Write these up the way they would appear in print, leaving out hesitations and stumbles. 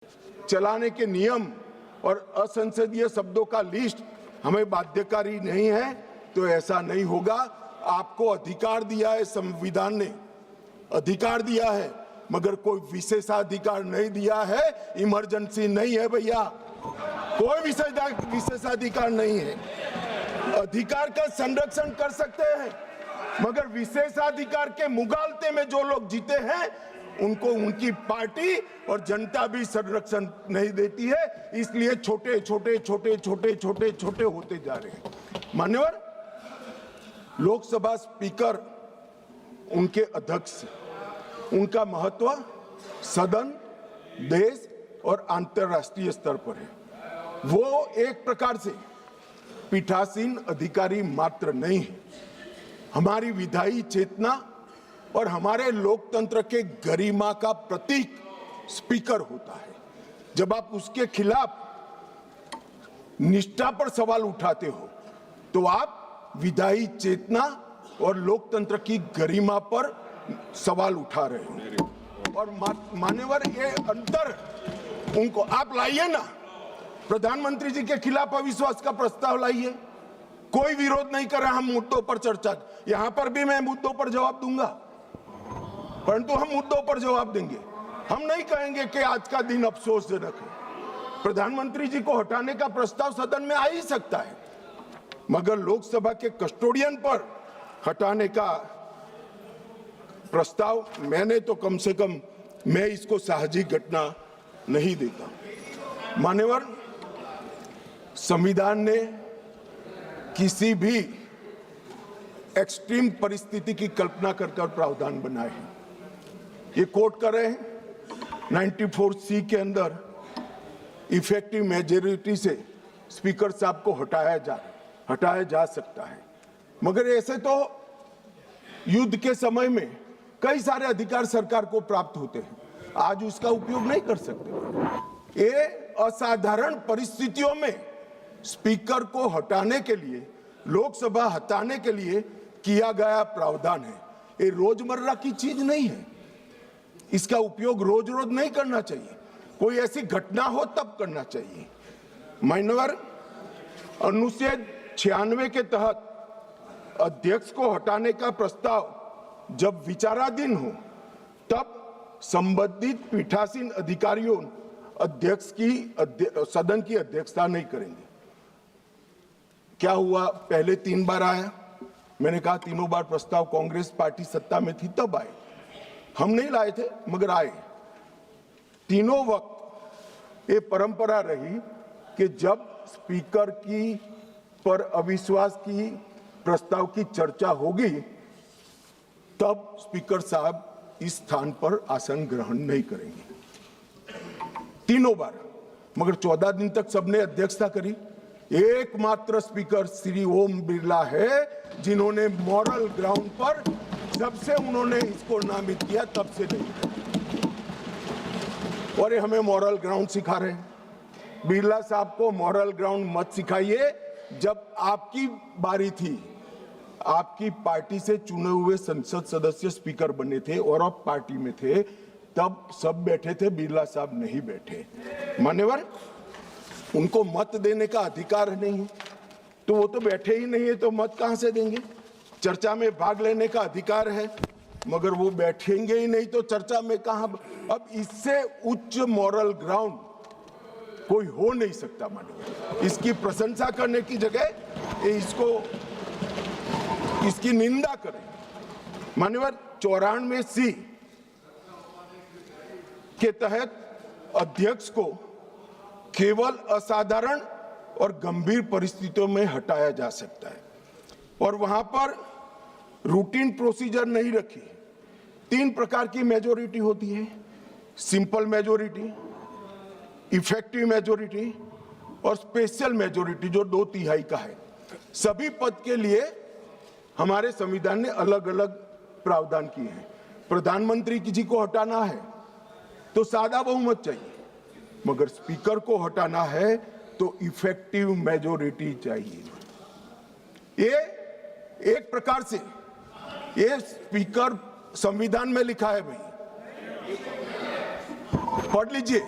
चलाने के नियम और असंसदीय शब्दों का लिस्ट हमें बाध्यकारी नहीं है तो ऐसा नहीं होगा। आपको अधिकार दिया है, संविधान ने अधिकार दिया है, मगर कोई विशेषाधिकार नहीं दिया है। इमरजेंसी नहीं है भैया, कोई विशेषाधिकार नहीं है। अधिकार का संरक्षण कर सकते हैं, मगर विशेषाधिकार के मुगालते में जो लोग जीते हैं उनको उनकी पार्टी और जनता भी संरक्षण नहीं देती है। इसलिए छोटे छोटे छोटे छोटे छोटे छोटे होते जा रहे हैं। मान्यवर, लोकसभा स्पीकर, उनके अध्यक्ष, उनका महत्व सदन, देश और अंतर्राष्ट्रीय स्तर पर है। वो एक प्रकार से पीठासीन अधिकारी मात्र नहीं है, हमारी विधायी चेतना और हमारे लोकतंत्र के गरिमा का प्रतीक स्पीकर होता है। जब आप उसके खिलाफ निष्ठा पर सवाल उठाते हो तो आप विधायी चेतना और लोकतंत्र की गरिमा पर सवाल उठा रहे हो। और मान्यवर, ये अंतर उनको आप लाइए ना, प्रधानमंत्री जी के खिलाफ अविश्वास का प्रस्ताव लाइए, कोई विरोध नहीं कर रहा। हम मुद्दों पर चर्चा, यहां पर भी मैं मुद्दों पर जवाब दूंगा, परंतु हम मुद्दों पर जवाब देंगे। हम नहीं कहेंगे कि आज का दिन अफसोसजनक है। प्रधानमंत्री जी को हटाने का प्रस्ताव सदन में आ ही सकता है, मगर लोकसभा के कस्टोडियन पर हटाने का प्रस्ताव मैंने तो कम से कम मैं इसको साहजिक घटना नहीं देता। मान्यवर, संविधान ने किसी भी एक्सट्रीम परिस्थिति की कल्पना कर प्रावधान बनाए हैं। ये कोट कर रहे हैं 94C के अंदर इफेक्टिव मेजॉरिटी से स्पीकर साहब को हटाया जा सकता है, मगर ऐसे तो युद्ध के समय में कई सारे अधिकार सरकार को प्राप्त होते हैं, आज उसका उपयोग नहीं कर सकते। ये असाधारण परिस्थितियों में स्पीकर को हटाने के लिए, लोकसभा हटाने के लिए किया गया प्रावधान है। ये रोजमर्रा की चीज नहीं है, इसका उपयोग रोज रोज नहीं करना चाहिए, कोई ऐसी घटना हो तब करना चाहिए। मान्यवर, अनुच्छेद 96 के तहत अध्यक्ष को हटाने का प्रस्ताव जब विचाराधीन हो तब संबंधित पीठासीन अधिकारियों अध्यक्ष की सदन की अध्यक्षता नहीं करेंगे। क्या हुआ, पहले 3 बार आया, मैंने कहा तीनों बार प्रस्ताव कांग्रेस पार्टी सत्ता में थी तब आए, हम नहीं लाए थे मगर आए। तीनों वक्त ये परंपरा रही कि जब स्पीकर की पर अविश्वास की प्रस्ताव की चर्चा होगी तब स्पीकर साहब इस स्थान पर आसन ग्रहण नहीं करेंगे। तीनों बार, मगर 14 दिन तक सबने अध्यक्षता करी। एकमात्र स्पीकर श्री ओम बिरला है जिन्होंने मॉरल ग्राउंड पर, जब से उन्होंने इसको नामित किया तब से नहीं। और ये हमें मॉरल ग्राउंड सिखा रहे हैं। बिरला साहब को मॉरल ग्राउंड मत सिखाइए। जब आपकी बारी थी, आपकी पार्टी से चुने हुए संसद सदस्य स्पीकर बने थे और आप पार्टी में थे, तब सब बैठे थे, बिरला साहब नहीं बैठे। मान्यवर, उनको मत देने का अधिकार नहीं है तो वो तो बैठे ही नहीं है, तो मत कहां से देंगे। चर्चा में भाग लेने का अधिकार है, मगर वो बैठेंगे ही नहीं तो चर्चा में कहां। अब इससे उच्च मॉरल ग्राउंड कोई हो नहीं सकता। मान्यवर, इसकी प्रशंसा करने की जगह इसकी निंदा करें। मान्यवर, 94C के तहत अध्यक्ष को केवल असाधारण और गंभीर परिस्थितियों में हटाया जा सकता है और वहां पर रूटीन प्रोसीजर नहीं रखी। 3 प्रकार की मेजॉरिटी होती है, सिंपल मेजॉरिटी, इफेक्टिव मेजॉरिटी और स्पेशल मेजॉरिटी जो 2/3 का है। सभी पद के लिए हमारे संविधान ने अलग अलग प्रावधान किए हैं। प्रधानमंत्री जी को हटाना है तो सादा बहुमत चाहिए, मगर स्पीकर को हटाना है तो इफेक्टिव मेजॉरिटी चाहिए। ये एक प्रकार से ये स्पीकर संविधान में लिखा है भाई, पढ़ लीजिए।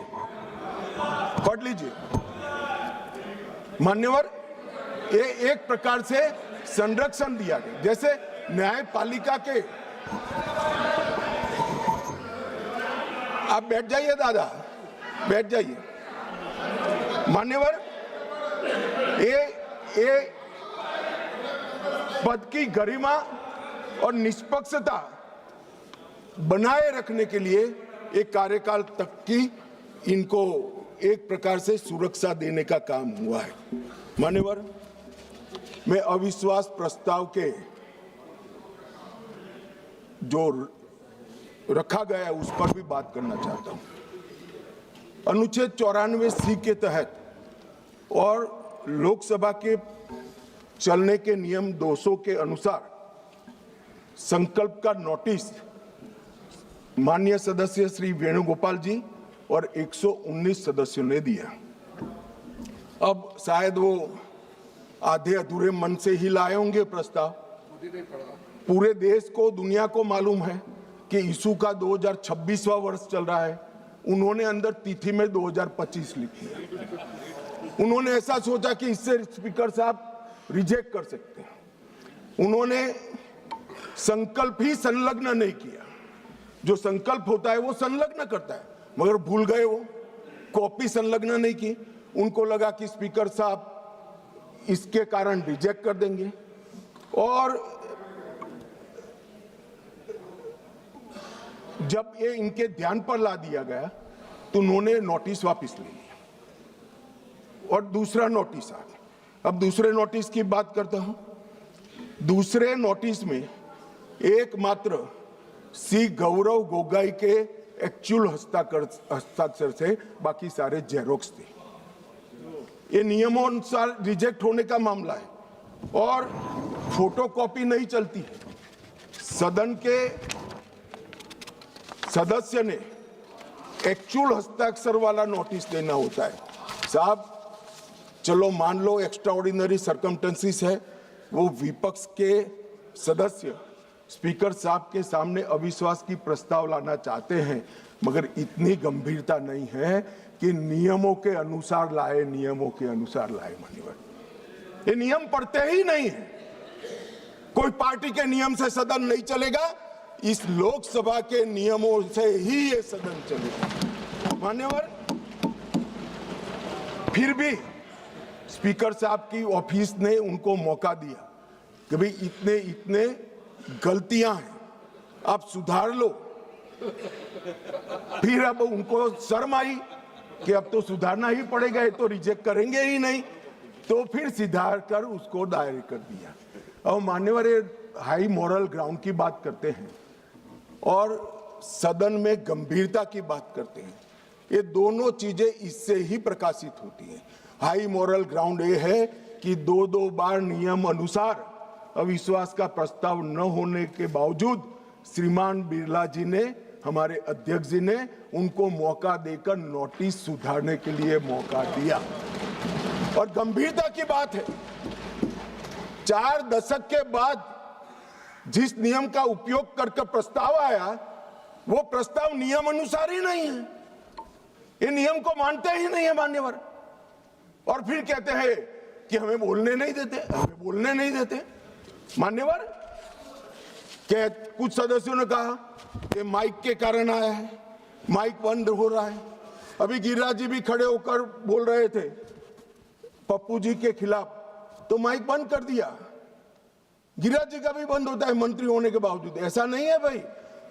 पढ़ लीजिए मान्यवर, ये एक प्रकार से संरक्षण दिया गया। जैसे न्यायपालिका के, आप बैठ जाइए दादा, बैठ जाइए मान्यवर, ये पद की गरिमा और निष्पक्षता बनाए रखने के लिए एक कार्यकाल तक की इनको एक प्रकार से सुरक्षा देने का काम हुआ है। मान्यवर, मैं अविश्वास प्रस्ताव के जो रखा गया है उस पर भी बात करना चाहता हूं। अनुच्छेद 94C के तहत और लोकसभा के चलने के नियम 200 के अनुसार संकल्प का नोटिस माननीय सदस्य श्री वेणुगोपाल जी और 119 सदस्यों ने दिया। अब शायद वो आधे अधूरे मन से ही लाए होंगे प्रस्ताव। पूरे देश को, दुनिया को मालूम है कि इशू का 2026वां वर्ष चल रहा है। उन्होंने अंदर तिथि में 2025 लिखी है। उन्होंने ऐसा सोचा कि इससे स्पीकर साहब रिजेक्ट कर सकते हैं। उन्होंने संकल्प ही संलग्न नहीं किया। जो संकल्प होता है वो संलग्न करता है, मगर भूल गए, वो कॉपी संलग्न नहीं की। उनको लगा कि स्पीकर साहब इसके कारण रिजेक्ट कर देंगे, और जब ये इनके ध्यान पर ला दिया गया तो उन्होंने नोटिस वापस ले लिया और दूसरा नोटिस आ गया। अब दूसरे नोटिस की बात करता हूं। दूसरे नोटिस में एकमात्र सी गौरव गोगोई के एक्चुअल हस्ताक्षर से बाकी सारे जेरोक्स थे। ये नियमों अनुसार रिजेक्ट होने का मामला है और फोटोकॉपी नहीं चलती है। सदन के सदस्य ने एक्चुअल हस्ताक्षर वाला नोटिस देना होता है। साहब चलो मान लो एक्स्ट्राऑर्डिनरी सर्कमस्टेंसेस है, वो विपक्ष के सदस्य स्पीकर साहब के सामने अविश्वास की प्रस्ताव लाना चाहते हैं, मगर इतनी गंभीरता नहीं है कि नियमों के अनुसार लाए, नियमों के अनुसार लाए। मान्यवर, ये नियम पढ़ते ही नहीं है। कोई पार्टी के नियम से सदन नहीं चलेगा, इस लोकसभा के नियमों से ही ये सदन चलेगा। मान्यवर, फिर भी स्पीकर साहब की ऑफिस ने उनको मौका दिया कि भाई इतने इतने गलतियां हैं, आप सुधार लो। फिर अब उनको शर्म आई कि अब तो सुधारना ही पड़ेगा, ये तो रिजेक्ट करेंगे ही नहीं, तो फिर सुधार कर उसको दायर कर दिया। अब मान्यवर, ये हाई मॉरल ग्राउंड की बात करते हैं और सदन में गंभीरता की बात करते हैं। ये दोनों चीजें इससे ही प्रकाशित होती हैं। हाई मॉरल ग्राउंड ये है कि दो बार नियम अनुसार अविश्वास का प्रस्ताव न होने के बावजूद श्रीमान बिरला जी ने, हमारे अध्यक्ष जी ने उनको मौका देकर नोटिस सुधारने के लिए मौका दिया। और गंभीरता की बात है, 4 दशक के बाद जिस नियम का उपयोग करके प्रस्ताव आया, वो प्रस्ताव नियम अनुसार ही नहीं है। ये नियम को मानते ही नहीं है मान्यवर, और फिर कहते हैं कि हमें बोलने नहीं देते, हमें बोलने नहीं देते। मान्यवर, क्या कुछ सदस्यों ने कहा कि माइक के कारण आया है, माइक बंद हो रहा है। अभी गिरिराज जी भी खड़े होकर बोल रहे थे पप्पू जी के खिलाफ, तो माइक बंद कर दिया। गिरिराज जी का भी बंद होता है मंत्री होने के बावजूद। ऐसा नहीं है भाई,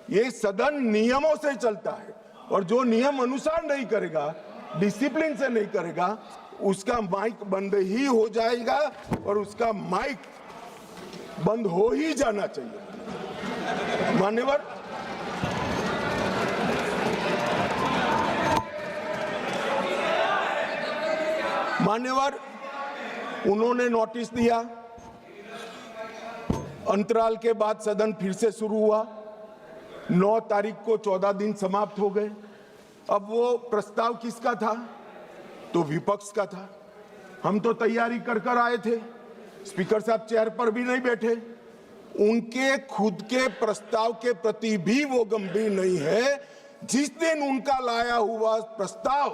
ये सदन नियमों से चलता है, और जो नियम अनुसार नहीं करेगा, डिसिप्लिन से नहीं करेगा, उसका माइक बंद ही हो जाएगा और उसका माइक बंद हो ही जाना चाहिए। मान्यवर, उन्होंने नोटिस दिया। अंतराल के बाद सदन फिर से शुरू हुआ। 9 तारीख को 14 दिन समाप्त हो गए। अब वो प्रस्ताव किसका था? तो विपक्ष का था। हम तो तैयारी कर आए थे, स्पीकर साहब चेयर पर भी नहीं बैठे। उनके खुद के प्रस्ताव के प्रति भी वो गंभीर नहीं है। जिस दिन उनका लाया हुआ प्रस्ताव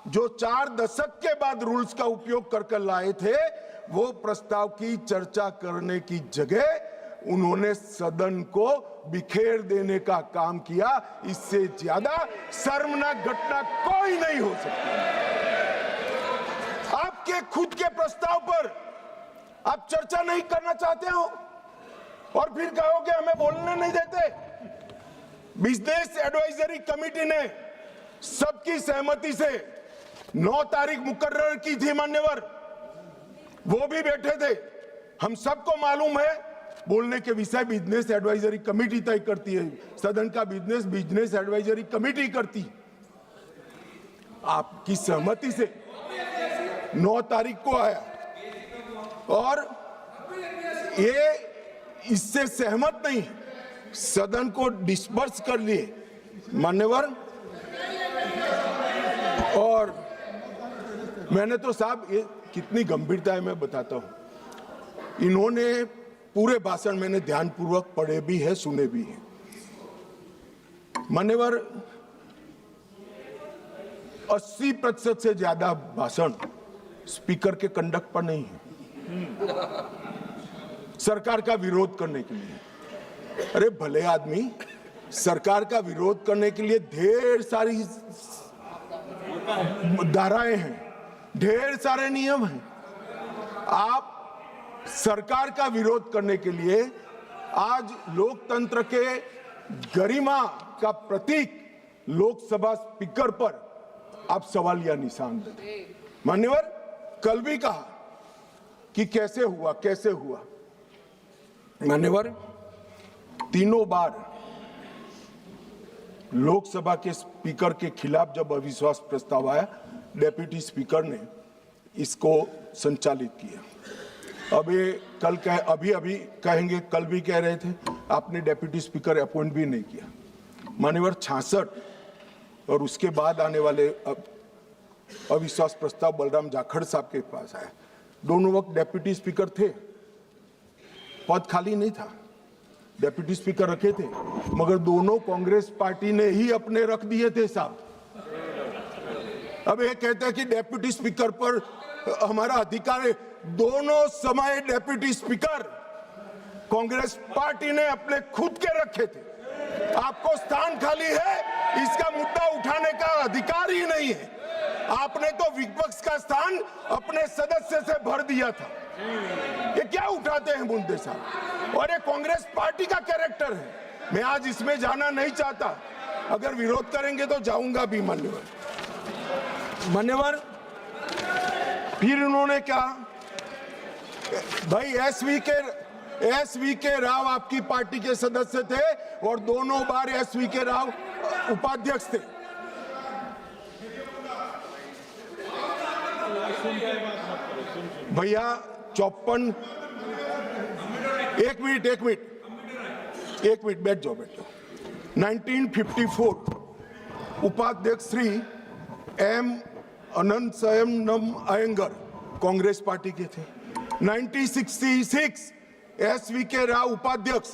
जो 4 दशक के बाद रूल्स का उपयोग कर लाए थे, वो प्रस्ताव की चर्चा करने की जगह उन्होंने सदन को बिखेर देने का काम किया। इससे ज्यादा शर्मनाक घटना कोई नहीं हो सकती। आपके खुद के प्रस्ताव पर आप चर्चा नहीं करना चाहते हो और फिर कहोगे हमें बोलने नहीं देते। बिजनेस एडवाइजरी कमेटी ने सबकी सहमति से 9 तारीख मुकर्रर की थी मान्यवर, वो भी बैठे थे। हम सबको मालूम है बोलने के विषय बिजनेस एडवाइजरी कमेटी तय करती है, सदन का बिजनेस एडवाइजरी कमेटी करती। आपकी सहमति से 9 तारीख को आया और ये इससे सहमत नहीं, सदन को डिस्पर्स कर लिए मान्यवर। और मैंने तो साहब ये कितनी गंभीरता है मैं बताता हूं। इन्होंने पूरे भाषण मैंने ध्यानपूर्वक पढ़े भी है, सुने भी है मान्यवर। 80% से ज्यादा भाषण स्पीकर के कंडक्ट पर नहीं है, सरकार का विरोध करने के लिए। अरे भले आदमी, सरकार का विरोध करने के लिए ढेर सारी धाराएं हैं, ढेर सारे नियम हैं। आप सरकार का विरोध करने के लिए आज लोकतंत्र के गरिमा का प्रतीक लोकसभा स्पीकर पर आप सवालिया निशान देते। मान्यवर, कल भी कहा कि कैसे हुआ मान्यवर। तीनों बार लोकसभा के स्पीकर के खिलाफ जब अविश्वास प्रस्ताव आया, डेप्यूटी स्पीकर ने इसको संचालित किया। अब ये कल अभी कहेंगे, कल भी कह रहे थे आपने डेप्यूटी स्पीकर अपॉइंट भी नहीं किया मान्यवर। 66 और उसके बाद आने वाले अविश्वास प्रस्ताव बलराम जाखड़ साहब के पास आया। दोनों वक्त डेप्यूटी स्पीकर थे, पद खाली नहीं था, डेप्यूटी स्पीकर रखे थे, मगर दोनों कांग्रेस पार्टी ने ही अपने रख दिए थे साहब। अब ये कहते हैं कि डेप्यूटी स्पीकर पर हमारा अधिकार है। दोनों समय डेप्यूटी स्पीकर कांग्रेस पार्टी ने अपने खुद के रखे थे। आपको स्थान खाली है, इसका मुद्दा उठाने का अधिकार ही नहीं है। आपने तो विपक्ष का स्थान अपने सदस्य से भर दिया था। ये क्या उठाते हैं मुद्दे साहब, और ये कांग्रेस पार्टी का कैरेक्टर है। मैं आज इसमें जाना नहीं चाहता, अगर विरोध करेंगे तो जाऊंगा भी मान्यवर। फिर उन्होंने कहा भाई एसवी के राव आपकी पार्टी के सदस्य थे और दोनों बार एसवी के राव उपाध्यक्ष थे। भैया 54 एक मिनट बैठ जाओ। 1954 उपाध्यक्ष श्री एम अनंतशयनम अयंगर कांग्रेस पार्टी के थे। 1966 एसवी के राव उपाध्यक्ष,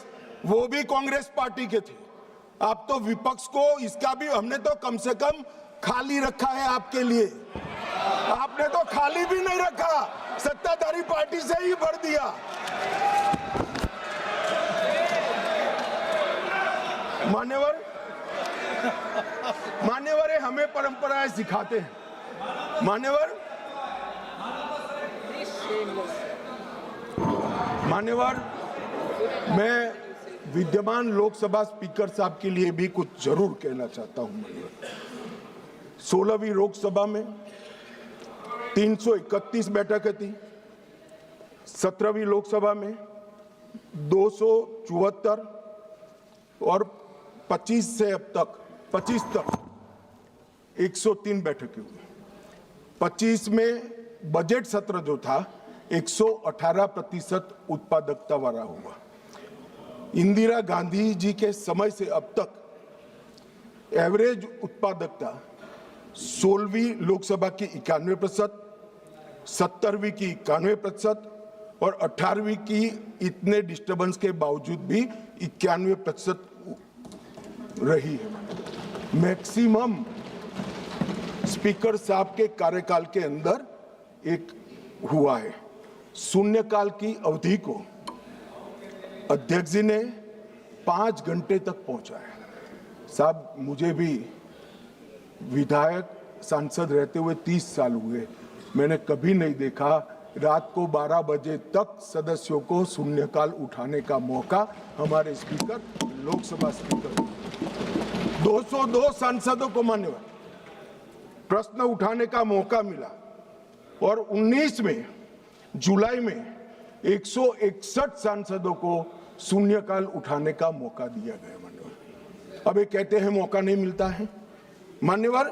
वो भी कांग्रेस पार्टी के थे। आप तो विपक्ष को इसका भी, हमने तो कम से कम खाली रखा है आपके लिए, आपने तो खाली भी नहीं रखा, सत्ताधारी पार्टी से ही भर दिया। मान्यवर हमें परंपराएं सिखाते हैं मान्यवर। मैं विद्यमान लोकसभा स्पीकर साहब के लिए भी कुछ जरूर कहना चाहता हूं मान्यवर। 16वीं लोकसभा में 331 बैठकें थी, 17वीं लोकसभा में 274 और 25 तक 103 बैठकें हुई। 25 में बजट सत्र जो था 118% उत्पादकता वाला हुआ। इंदिरा गांधी जी के समय से अब तक एवरेज उत्पादकता 16वीं लोकसभा की 91%, 17वीं की 91% और 18वीं की इतने डिस्टर्बेंस के बावजूद भी 91% रही है। मैक्सिमम स्पीकर साहब के कार्यकाल के अंदर एक हुआ है। शून्यकाल की अवधि को अध्यक्ष जी ने 5 घंटे तक पहुंचाया। साहब, मुझे भी विधायक सांसद रहते हुए 30 साल हुए, मैंने कभी नहीं देखा रात को 12 बजे तक सदस्यों को शून्यकाल उठाने का मौका हमारे स्पीकर, लोकसभा स्पीकर 202 सांसदों को मान्यवर प्रश्न उठाने का मौका मिला और 19 में जुलाई में 161 सांसदों को शून्यकाल उठाने का मौका दिया गया। मान्यवर, अब ये कहते हैं मौका नहीं मिलता है। मान्यवर,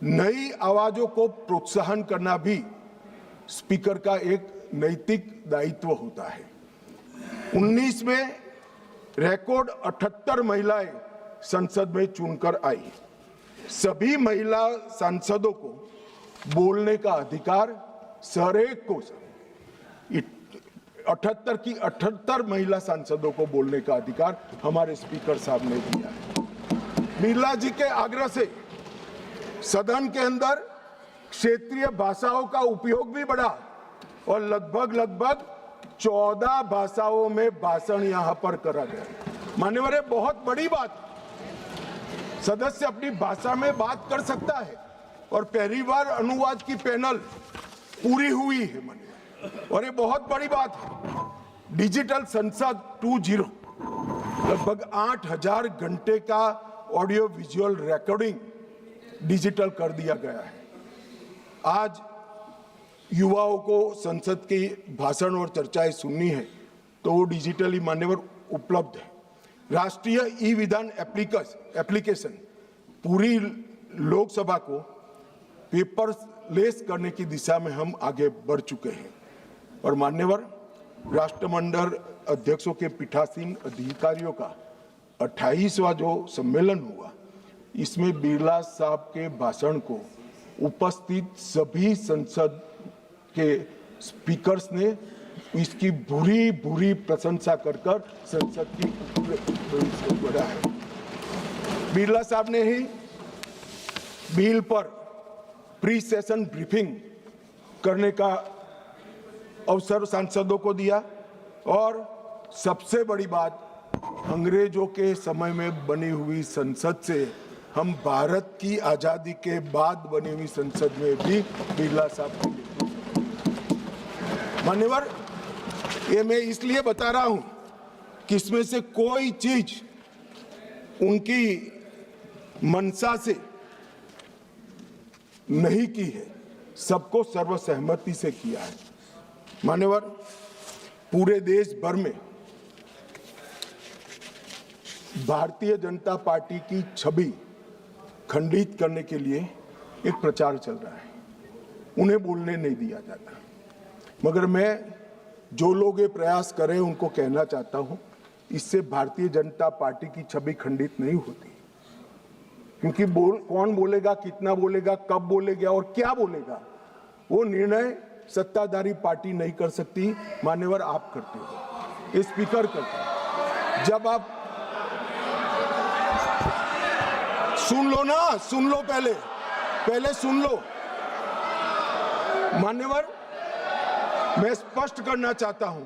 नई आवाजों को प्रोत्साहन करना भी स्पीकर का एक नैतिक दायित्व होता है। 19 में रिकॉर्ड 78 महिलाएं संसद में चुनकर आई। सभी महिला सांसदों को बोलने का अधिकार हरेक को 78 की 78 महिला सांसदों को बोलने का अधिकार हमारे स्पीकर साहब ने दिया है। बिरला जी के आग्रह से सदन के अंदर क्षेत्रीय भाषाओं का उपयोग भी बढ़ा और लगभग 14 भाषाओं में भाषण यहां पर करा गया। मान्यवर, ये बहुत बड़ी बात, सदस्य अपनी भाषा में बात कर सकता है और पहली बार अनुवाद की पैनल पूरी हुई है मान्यवर, और ये बहुत बड़ी बात है। डिजिटल संसद 2.0 लगभग 8000 घंटे का ऑडियो विजुअल रिकॉर्डिंग डिजिटल कर दिया गया है। आज युवाओं को संसद की भाषण और चर्चाएं सुननी है तो वो डिजिटली मान्यवर उपलब्ध है। राष्ट्रीय ई विधान एप्लीकेशन पूरी लोकसभा को पेपरलेस करने की दिशा में हम आगे बढ़ चुके हैं। और मान्यवर, राष्ट्रमंडल अध्यक्षों के पीठासीन अधिकारियों का 28वां जो सम्मेलन हुआ, इसमें बिरला साहब के भाषण को उपस्थित सभी संसद के स्पीकर्स ने इसकी बुरी प्रशंसा कर संसद की बढ़ा है। बिरला साहब ने ही बिल पर प्री सेशन ब्रीफिंग करने का अवसर सांसदों को दिया और सबसे बड़ी बात, अंग्रेजों के समय में बनी हुई संसद से हम भारत की आजादी के बाद बनी हुई संसद में भी बिरला साहब को मान्यवर, ये मैं इसलिए बता रहा हूं कि इसमें से कोई चीज उनकी मंशा से नहीं की है, सबको सर्वसहमति से किया है। मान्यवर, पूरे देश भर में भारतीय जनता पार्टी की छवि खंडित करने के लिए एक प्रचार चल रहा है, उन्हें बोलने नहीं दिया जाता। मगर मैं जो लोग ये प्रयास कर रहे हैं उनको कहना चाहता हूं, इससे भारतीय जनता पार्टी की छवि खंडित नहीं होती, क्योंकि कौन बोलेगा, कितना बोलेगा, कब बोलेगा और क्या बोलेगा, वो निर्णय सत्ताधारी पार्टी नहीं कर सकती। मान्यवर, आप करते हो, ये स्पीकर करते हो। जब आप सुन लो ना, सुन लो, पहले सुन लो। मान्यवर, मैं स्पष्ट करना चाहता हूं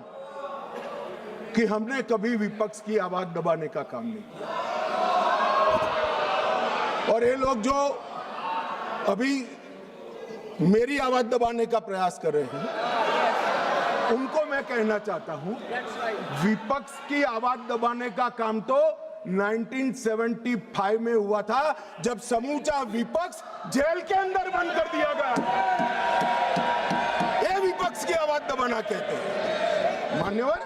कि हमने कभी विपक्ष की आवाज दबाने का काम नहीं किया, और ये लोग जो अभी मेरी आवाज दबाने का प्रयास कर रहे हैं उनको मैं कहना चाहता हूं, विपक्ष की आवाज दबाने का काम तो 1975 में हुआ था, जब समूचा विपक्ष जेल के अंदर बंद कर दिया गया। ये विपक्ष की आवाज दबाना कहते हैं मान्यवर।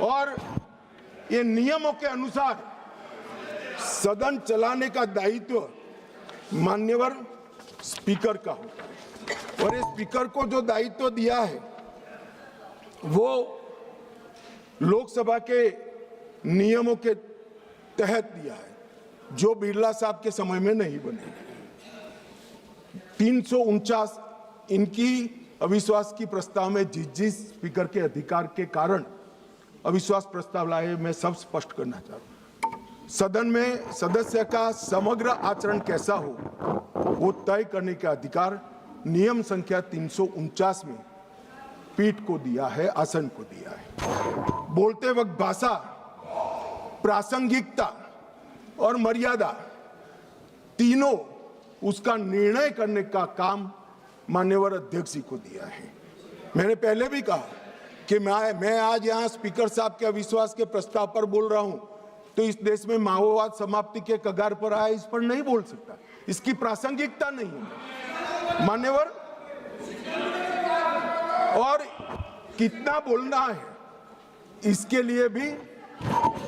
और ये नियमों के अनुसार सदन चलाने का दायित्व मान्यवर स्पीकर का होता है, और ये स्पीकर को जो दायित्व दिया है वो लोकसभा के नियमों के तहत दिया है, जो बिरला साहब के समय में नहीं बने। 349 इनकी अविश्वास की प्रस्ताव में जिस स्पीकर के अधिकार के कारण अविश्वास प्रस्ताव लाए, मैं सब स्पष्ट करना चाहता हूं। सदन में सदस्य का समग्र आचरण कैसा हो वो तय करने का अधिकार नियम संख्या 349 में पीठ को दिया है, आसन को दिया है। बोलते वक्त भाषा, प्रासंगिकता और मर्यादा तीनों उसका निर्णय करने का काम माननीय अध्यक्ष जी को दिया है। मैंने पहले भी कहा कि मैं आज यहाँ स्पीकर साहब के अविश्वास के प्रस्ताव पर बोल रहा हूं, तो इस देश में माओवाद समाप्ति के कगार पर आए, इस पर नहीं बोल सकता, इसकी प्रासंगिकता नहीं है मान्यवर। और कितना बोलना है इसके लिए भी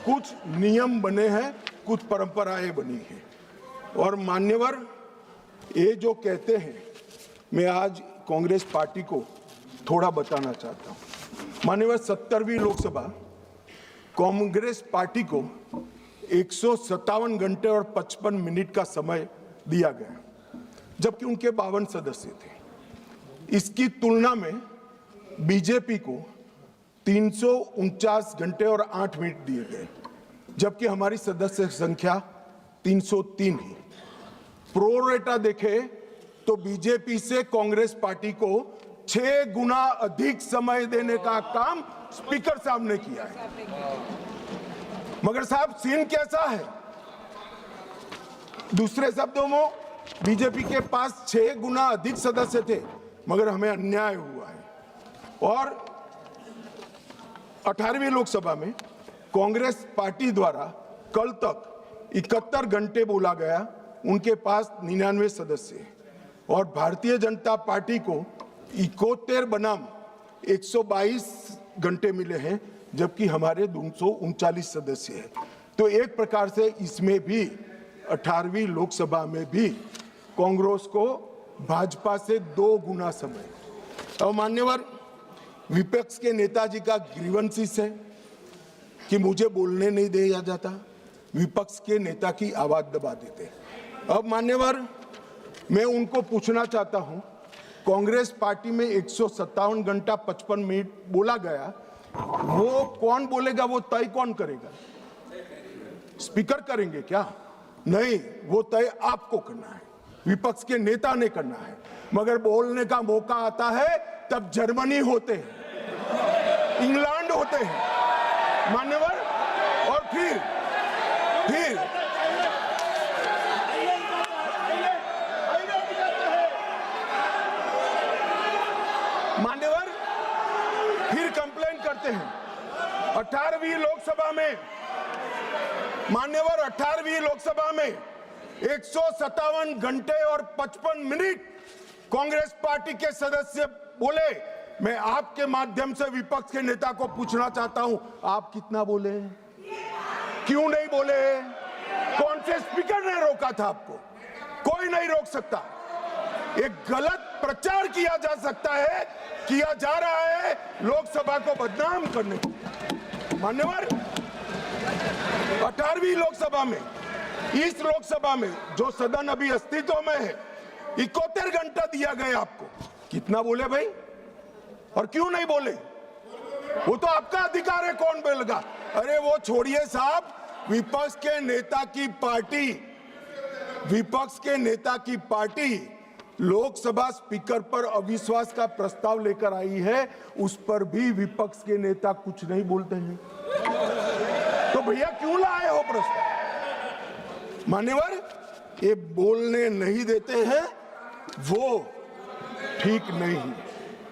कुछ नियम बने हैं, कुछ परंपराएं बनी हैं। और मान्यवर, ये जो कहते हैं, मैं आज कांग्रेस पार्टी को थोड़ा बताना चाहता हूं। मान्यवर, 70वीं लोकसभा कांग्रेस पार्टी को 157 घंटे और 55 मिनट का समय दिया गया, जबकि उनके 52 सदस्य थे। इसकी तुलना में बीजेपी को 349 घंटे और 8 मिनट दिए गए, जबकि हमारी सदस्य संख्या 303 ही। प्रोरेटा देखे तो बीजेपी से कांग्रेस पार्टी को 6 गुना अधिक समय देने का काम स्पीकर साहब ने किया है। मगर साहब, सीन कैसा है? दूसरे शब्दों में बीजेपी के पास 6 गुना अधिक सदस्य थे, मगर हमें अन्याय हुआ है। और 18वीं लोकसभा में कांग्रेस पार्टी द्वारा कल तक 71 घंटे बोला गया, उनके पास 99 सदस्य हैं। और भारतीय जनता पार्टी को 71 बनाम 122 घंटे मिले हैं, जबकि हमारे 239 सदस्य हैं। तो एक प्रकार से इसमें भी 18वीं लोकसभा में भी कांग्रेस को भाजपा से 2 गुना समय। और मान्यवर, विपक्ष के नेताजी का ग्रीवेंसेस है कि मुझे बोलने नहीं दिया जाता, विपक्ष के नेता की आवाज दबा देते। अब मान्यवर, मैं उनको पूछना चाहता हूं, कांग्रेस पार्टी में 157 घंटा 55 मिनट बोला गया, वो कौन बोलेगा, वो तय कौन करेगा? स्पीकर करेंगे क्या? नहीं, वो तय आपको करना है, विपक्ष के नेता ने करना है। मगर बोलने का मौका आता है तब जर्मनी होते हैं, इंग्लैंड होते हैं मान्यवर, और फिर मान्यवर फिर कंप्लेन करते हैं। 18वीं लोकसभा में मान्यवर, 18वीं लोकसभा में 157 घंटे और 55 मिनट कांग्रेस पार्टी के सदस्य बोले। मैं आपके माध्यम से विपक्ष के नेता को पूछना चाहता हूं, आप कितना बोले? क्यों नहीं बोले? कौन से स्पीकर ने रोका था आपको? कोई नहीं रोक सकता। एक गलत प्रचार किया जा रहा है लोकसभा को बदनाम करने को। मान्यवर, 18वीं लोकसभा में, इस लोकसभा में जो सदन अभी अस्तित्व में है, 71 घंटा दिया गया आपको। कितना बोले भाई? और क्यों नहीं बोले? वो तो आपका अधिकार है, कौन बोलेगा? अरे वो छोड़िए साहब, विपक्ष के नेता की पार्टी लोकसभा स्पीकर पर अविश्वास का प्रस्ताव लेकर आई है, उस पर भी विपक्ष के नेता कुछ नहीं बोलते हैं। तो भैया क्यों लाए हो प्रस्ताव? मान्यवर, ये बोलने नहीं देते हैं, वो ठीक नहीं है।